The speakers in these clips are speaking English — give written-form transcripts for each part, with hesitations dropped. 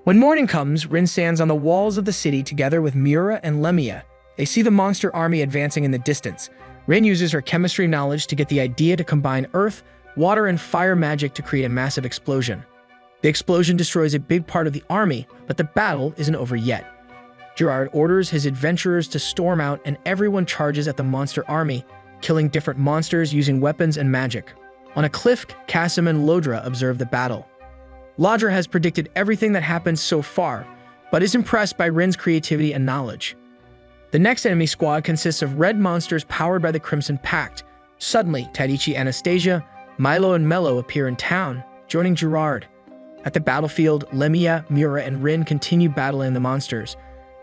When morning comes, Rin stands on the walls of the city together with Miura and Lemia. They see the monster army advancing in the distance. Rin uses her chemistry knowledge to get the idea to combine earth, water, and fire magic to create a massive explosion. The explosion destroys a big part of the army, but the battle isn't over yet. Gerard orders his adventurers to storm out, and everyone charges at the monster army, killing different monsters using weapons and magic. On a cliff, Cassim and Lodra observe the battle. Lodra has predicted everything that happens so far, but is impressed by Rin's creativity and knowledge. The next enemy squad consists of red monsters powered by the Crimson Pact. Suddenly, Tadichi, Anastasia, Milo, and Mello appear in town, joining Gerard. At the battlefield, Lemia, Miura, and Rin continue battling the monsters.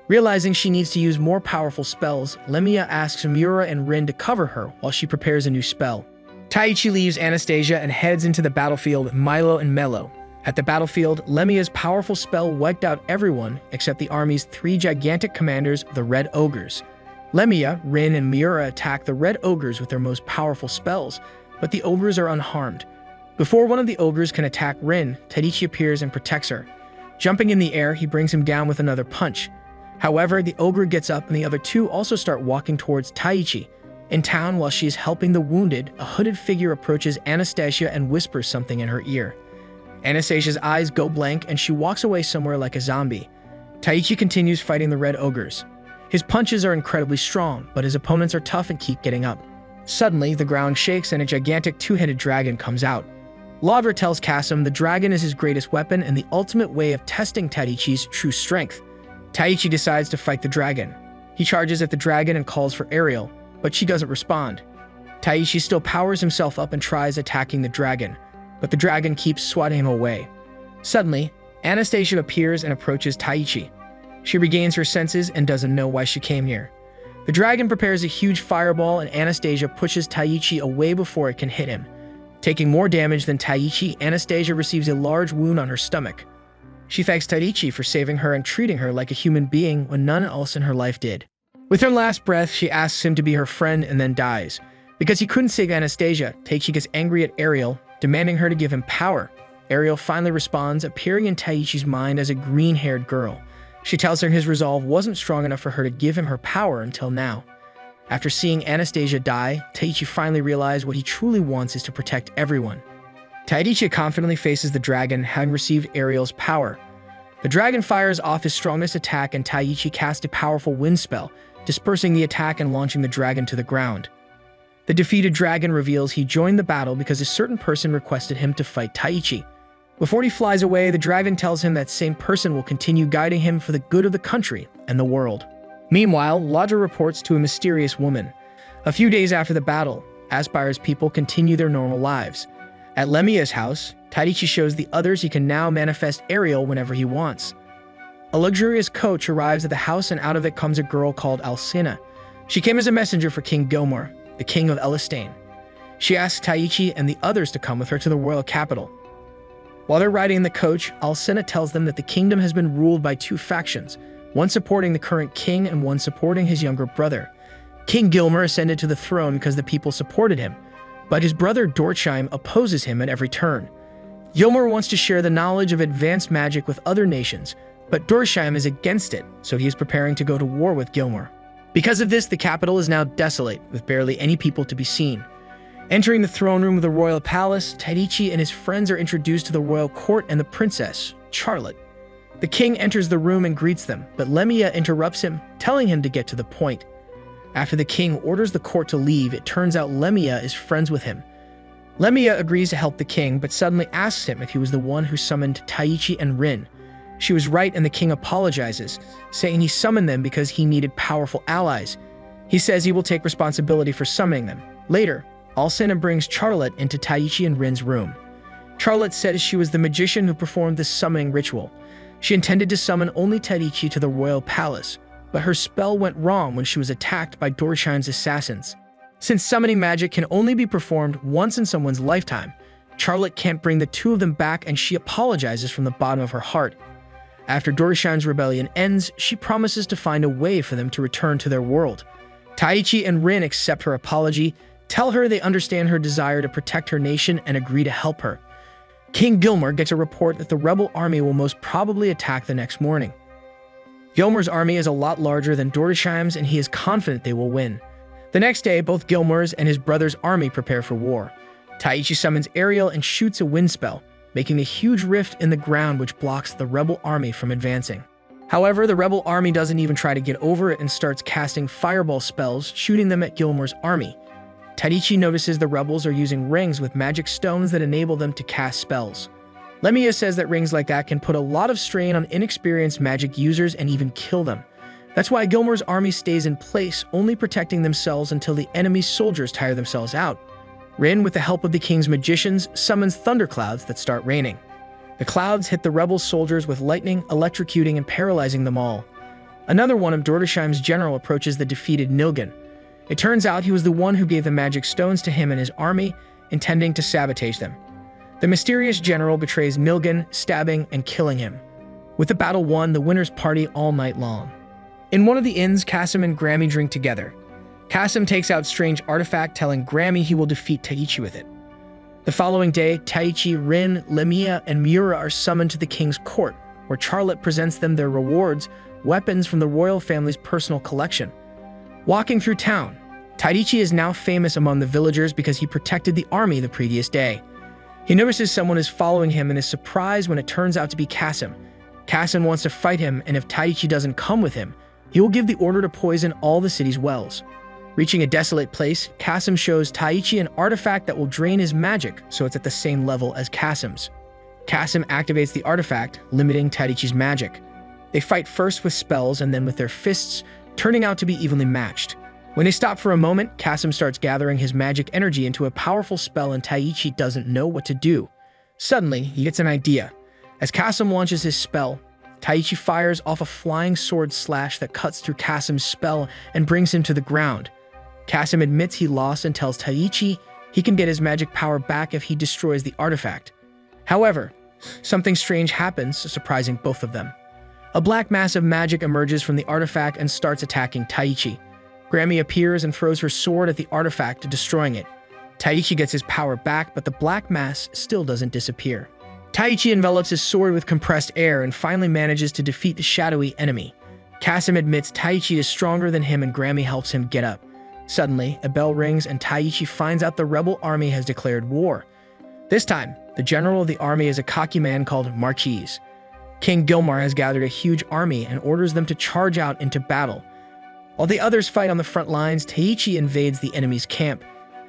Realizing she needs to use more powerful spells, Lemia asks Miura and Rin to cover her while she prepares a new spell. Taichi leaves Anastasia and heads into the battlefield with Milo and Mello. At the battlefield, Lemia's powerful spell wiped out everyone except the army's 3 gigantic commanders, the Red Ogres. Lemia, Rin, and Miura attack the Red Ogres with their most powerful spells, but the Ogres are unharmed. Before one of the Ogres can attack Rin, Tadichi appears and protects her. Jumping in the air, he brings him down with another punch. However, the Ogre gets up and the other 2 also start walking towards Taichi. In town, while she is helping the wounded, a hooded figure approaches Anastasia and whispers something in her ear. Anastasia's eyes go blank and she walks away somewhere like a zombie. Taichi continues fighting the Red Ogres. His punches are incredibly strong, but his opponents are tough and keep getting up. Suddenly, the ground shakes and a gigantic 2-headed dragon comes out. Lodra tells Cassim the dragon is his greatest weapon and the ultimate way of testing Tadichi's true strength. Taichi decides to fight the dragon. He charges at the dragon and calls for Ariel, but she doesn't respond. Taichi still powers himself up and tries attacking the dragon, but the dragon keeps swatting him away. Suddenly, Anastasia appears and approaches Taichi. She regains her senses and doesn't know why she came here. The dragon prepares a huge fireball and Anastasia pushes Taichi away before it can hit him. Taking more damage than Taichi, Anastasia receives a large wound on her stomach. She thanks Tadichi for saving her and treating her like a human being when none else in her life did. With her last breath, she asks him to be her friend and then dies. Because he couldn't save Anastasia, Taichi gets angry at Ariel, demanding her to give him power. Ariel finally responds, appearing in Taichi's mind as a green-haired girl. She tells her his resolve wasn't strong enough for her to give him her power until now. After seeing Anastasia die, Taichi finally realized what he truly wants is to protect everyone. Tadichi confidently faces the dragon, having received Ariel's power. The dragon fires off his strongest attack and Taichi casts a powerful wind spell, dispersing the attack and launching the dragon to the ground. The defeated dragon reveals he joined the battle because a certain person requested him to fight Taichi. Before he flies away, the dragon tells him that same person will continue guiding him for the good of the country and the world. Meanwhile, Lodra reports to a mysterious woman. A few days after the battle, Aspire's people continue their normal lives. At Lemia's house, Tadichi shows the others he can now manifest Ariel whenever he wants. A luxurious coach arrives at the house and out of it comes a girl called Alcina. She came as a messenger for King Gilmore, the king of Elistane. She asks Taichi and the others to come with her to the royal capital. While they're riding in the coach, Alcina tells them that the kingdom has been ruled by 2 factions, one supporting the current king and one supporting his younger brother. King Gilmer ascended to the throne because the people supported him, but his brother Dortsheim opposes him at every turn. Gilmer wants to share the knowledge of advanced magic with other nations, but Dortsheim is against it, so he is preparing to go to war with Gilmer. Because of this, the capital is now desolate, with barely any people to be seen. Entering the throne room of the royal palace, Tadichi and his friends are introduced to the royal court and the princess, Charlotte. The king enters the room and greets them, but Lemia interrupts him, telling him to get to the point. After the king orders the court to leave, it turns out Lemia is friends with him. Lemia agrees to help the king, but suddenly asks him if he was the one who summoned Taichi and Rin. She was right and the king apologizes, saying he summoned them because he needed powerful allies. He says he will take responsibility for summoning them. Later, Alcina brings Charlotte into Taichi and Rin's room. Charlotte says she was the magician who performed the summoning ritual. She intended to summon only Tadichi to the royal palace, but her spell went wrong when she was attacked by Dortsheim's assassins. Since summoning magic can only be performed once in someone's lifetime, Charlotte can't bring the 2 of them back and she apologizes from the bottom of her heart. After Dortsheim's rebellion ends, she promises to find a way for them to return to their world. Taichi and Rin accept her apology, tell her they understand her desire to protect her nation and agree to help her. King Gilmore gets a report that the rebel army will most probably attack the next morning. Gilmore's army is a lot larger than Dordesheim's, and he is confident they will win. The next day, both Gilmore's and his brother's army prepare for war. Taichi summons Ariel and shoots a wind spell, making a huge rift in the ground which blocks the rebel army from advancing. However, the rebel army doesn't even try to get over it and starts casting fireball spells, shooting them at Gilmore's army. Tadichi notices the rebels are using rings with magic stones that enable them to cast spells. Lemia says that rings like that can put a lot of strain on inexperienced magic users and even kill them. That's why Gilmore's army stays in place, only protecting themselves until the enemy's soldiers tire themselves out. Rin, with the help of the king's magicians, summons thunderclouds that start raining. The clouds hit the rebel soldiers with lightning, electrocuting and paralyzing them all. Another one of Dordesheim's general approaches the defeated Nilgen. It turns out he was the one who gave the magic stones to him and his army, intending to sabotage them. The mysterious general betrays Nilgen, stabbing and killing him. With the battle won, the winners party all night long. In one of the inns, Cassim and Grammy drink together. Cassim takes out strange artifact, telling Grammy he will defeat Taichi with it. The following day, Taichi, Rin, Lemia, and Miura are summoned to the king's court, where Charlotte presents them their rewards, weapons from the royal family's personal collection. Walking through town, Tadichi is now famous among the villagers because he protected the army the previous day. He notices someone is following him and is surprised when it turns out to be Cassim. Cassim wants to fight him, and if Tadichi doesn't come with him, he will give the order to poison all the city's wells. Reaching a desolate place, Cassim shows Taichi an artifact that will drain his magic, so it's at the same level as Cassim's. Cassim activates the artifact, limiting Tadichi's magic. They fight first with spells and then with their fists, turning out to be evenly matched. When they stop for a moment, Cassim starts gathering his magic energy into a powerful spell and Taichi doesn't know what to do. Suddenly, he gets an idea. As Cassim launches his spell, Taichi fires off a flying sword slash that cuts through Cassim's spell and brings him to the ground. Cassim admits he lost and tells Taichi he can get his magic power back if he destroys the artifact. However, something strange happens, surprising both of them. A black mass of magic emerges from the artifact and starts attacking Taichi. Grammy appears and throws her sword at the artifact, destroying it. Taichi gets his power back, but the black mass still doesn't disappear. Taichi envelops his sword with compressed air and finally manages to defeat the shadowy enemy. Cassim admits Taichi is stronger than him and Grammy helps him get up. Suddenly, a bell rings and Taichi finds out the rebel army has declared war. This time, the general of the army is a cocky man called Marquise. King Gilmore has gathered a huge army and orders them to charge out into battle. While the others fight on the front lines, Taichi invades the enemy's camp.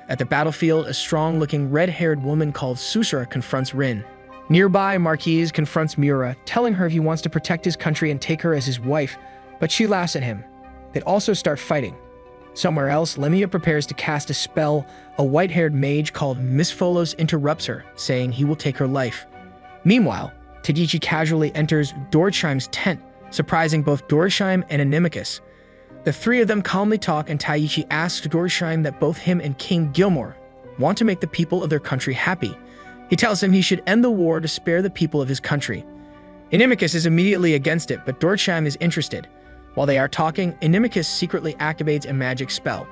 At the battlefield, a strong-looking red-haired woman called Susura confronts Rin. Nearby, Marquise confronts Miura, telling her he wants to protect his country and take her as his wife, but she laughs at him. They also start fighting. Somewhere else, Lemia prepares to cast a spell. A white-haired mage called Miss Folos interrupts her, saying he will take her life. Meanwhile, Tadichi casually enters Dordesheim's tent, surprising both Dordesheim and Inimicus. The three of them calmly talk and Taichi asks Dordesheim that both him and King Gilmore want to make the people of their country happy. He tells him he should end the war to spare the people of his country. Inimicus is immediately against it, but Dordesheim is interested. While they are talking, Inimicus secretly activates a magic spell.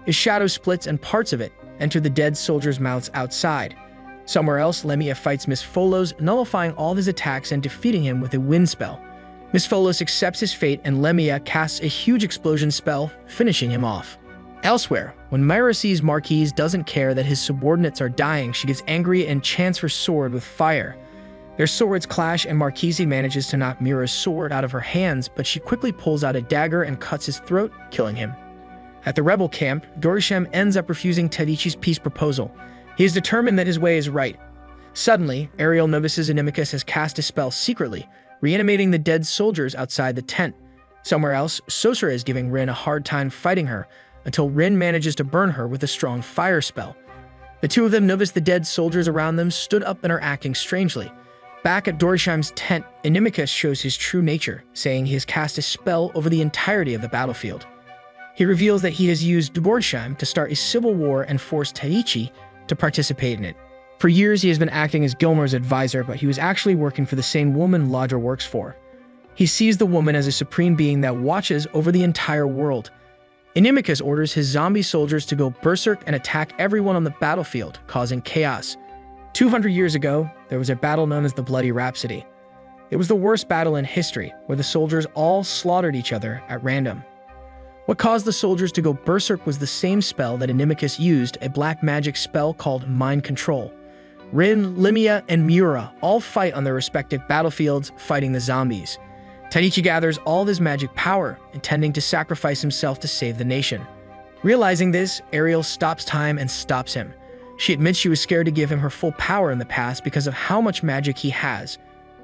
His shadow splits and parts of it enter the dead soldiers' mouths outside. Somewhere else, Lemia fights Miss Folos, nullifying all his attacks and defeating him with a wind spell. Miss Folos accepts his fate and Lemia casts a huge explosion spell, finishing him off. Elsewhere, when Myra sees Marquise doesn't care that his subordinates are dying, she gets angry and chants her sword with fire. Their swords clash and Marquise manages to knock Mira's sword out of her hands, but she quickly pulls out a dagger and cuts his throat, killing him. At the rebel camp, Dordesheim ends up refusing Tadichi's peace proposal. He is determined that his way is right. Suddenly, Ariel notices Inimicus has cast a spell secretly, reanimating the dead soldiers outside the tent. Somewhere else, Sosura is giving Rin a hard time fighting her, until Rin manages to burn her with a strong fire spell. The two of them notice the dead soldiers around them stood up and are acting strangely. Back at Dordesheim's tent, Inimicus shows his true nature, saying he has cast a spell over the entirety of the battlefield. He reveals that he has used Dordesheim to start a civil war and force Tadichi to participate in it. For years, he has been acting as Gilmore's advisor, but he was actually working for the same woman Ladra works for. He sees the woman as a supreme being that watches over the entire world. Inimicus orders his zombie soldiers to go berserk and attack everyone on the battlefield, causing chaos. 200 years ago, there was a battle known as the Bloody Rhapsody. It was the worst battle in history, where the soldiers all slaughtered each other at random. What caused the soldiers to go berserk was the same spell that Inimicus used, a black magic spell called Mind Control. Rin, Limia, and Miura all fight on their respective battlefields, fighting the zombies. Tadichi gathers all of his magic power, intending to sacrifice himself to save the nation. Realizing this, Ariel stops time and stops him. She admits she was scared to give him her full power in the past because of how much magic he has.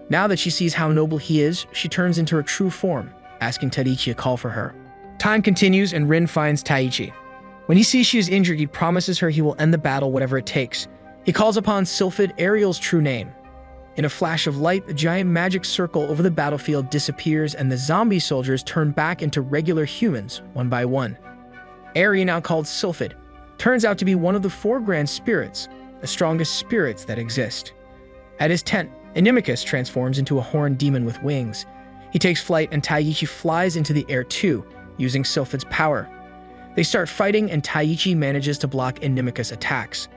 Now that she sees how noble he is, she turns into her true form, asking Tadichi to call for her. Time continues and Rin finds Taichi. When he sees she is injured, he promises her he will end the battle whatever it takes. He calls upon Sylphid, Ariel's true name. In a flash of light, a giant magic circle over the battlefield disappears and the zombie soldiers turn back into regular humans, one by one. Ari, now called Sylphid, turns out to be one of the 4 grand spirits, the strongest spirits that exist. At his tent, Inimicus transforms into a horned demon with wings. He takes flight and Taichi flies into the air too, using Sylphid's power. They start fighting and Taichi manages to block Inimicus' attacks.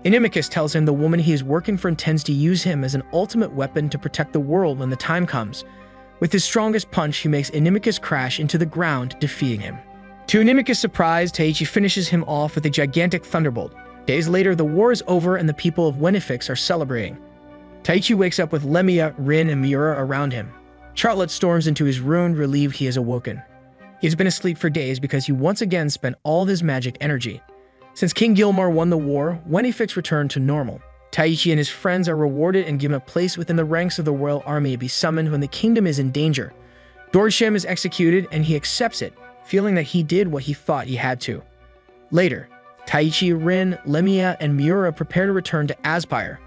Inimicus tells him the woman he is working for intends to use him as an ultimate weapon to protect the world when the time comes. With his strongest punch, he makes Inimicus crash into the ground, defeating him. To Inimicus' surprise, Taichi finishes him off with a gigantic thunderbolt. Days later, the war is over and the people of Wenifix are celebrating. Taichi wakes up with Lemia, Rin, and Miura around him. Charlotte storms into his room, relieved he has awoken. He has been asleep for days because he once again spent all of his magic energy. Since King Gilmore won the war, Wenifix returned to normal. Taichi and his friends are rewarded and given a place within the ranks of the royal army to be summoned when the kingdom is in danger. Dorsham is executed and he accepts it, feeling that he did what he thought he had to. Later, Taichi, Rin, Lemia, and Miura prepare to return to Aspire.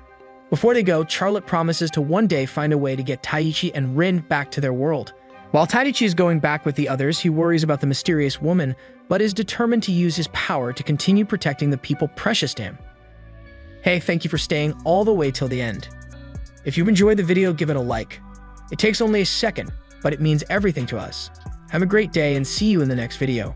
Before they go, Charlotte promises to one day find a way to get Taichi and Rin back to their world. While Tadichi is going back with the others, he worries about the mysterious woman, but is determined to use his power to continue protecting the people precious to him. Hey, thank you for staying all the way till the end. If you enjoyed the video, give it a like. It takes only a second, but it means everything to us. Have a great day and see you in the next video.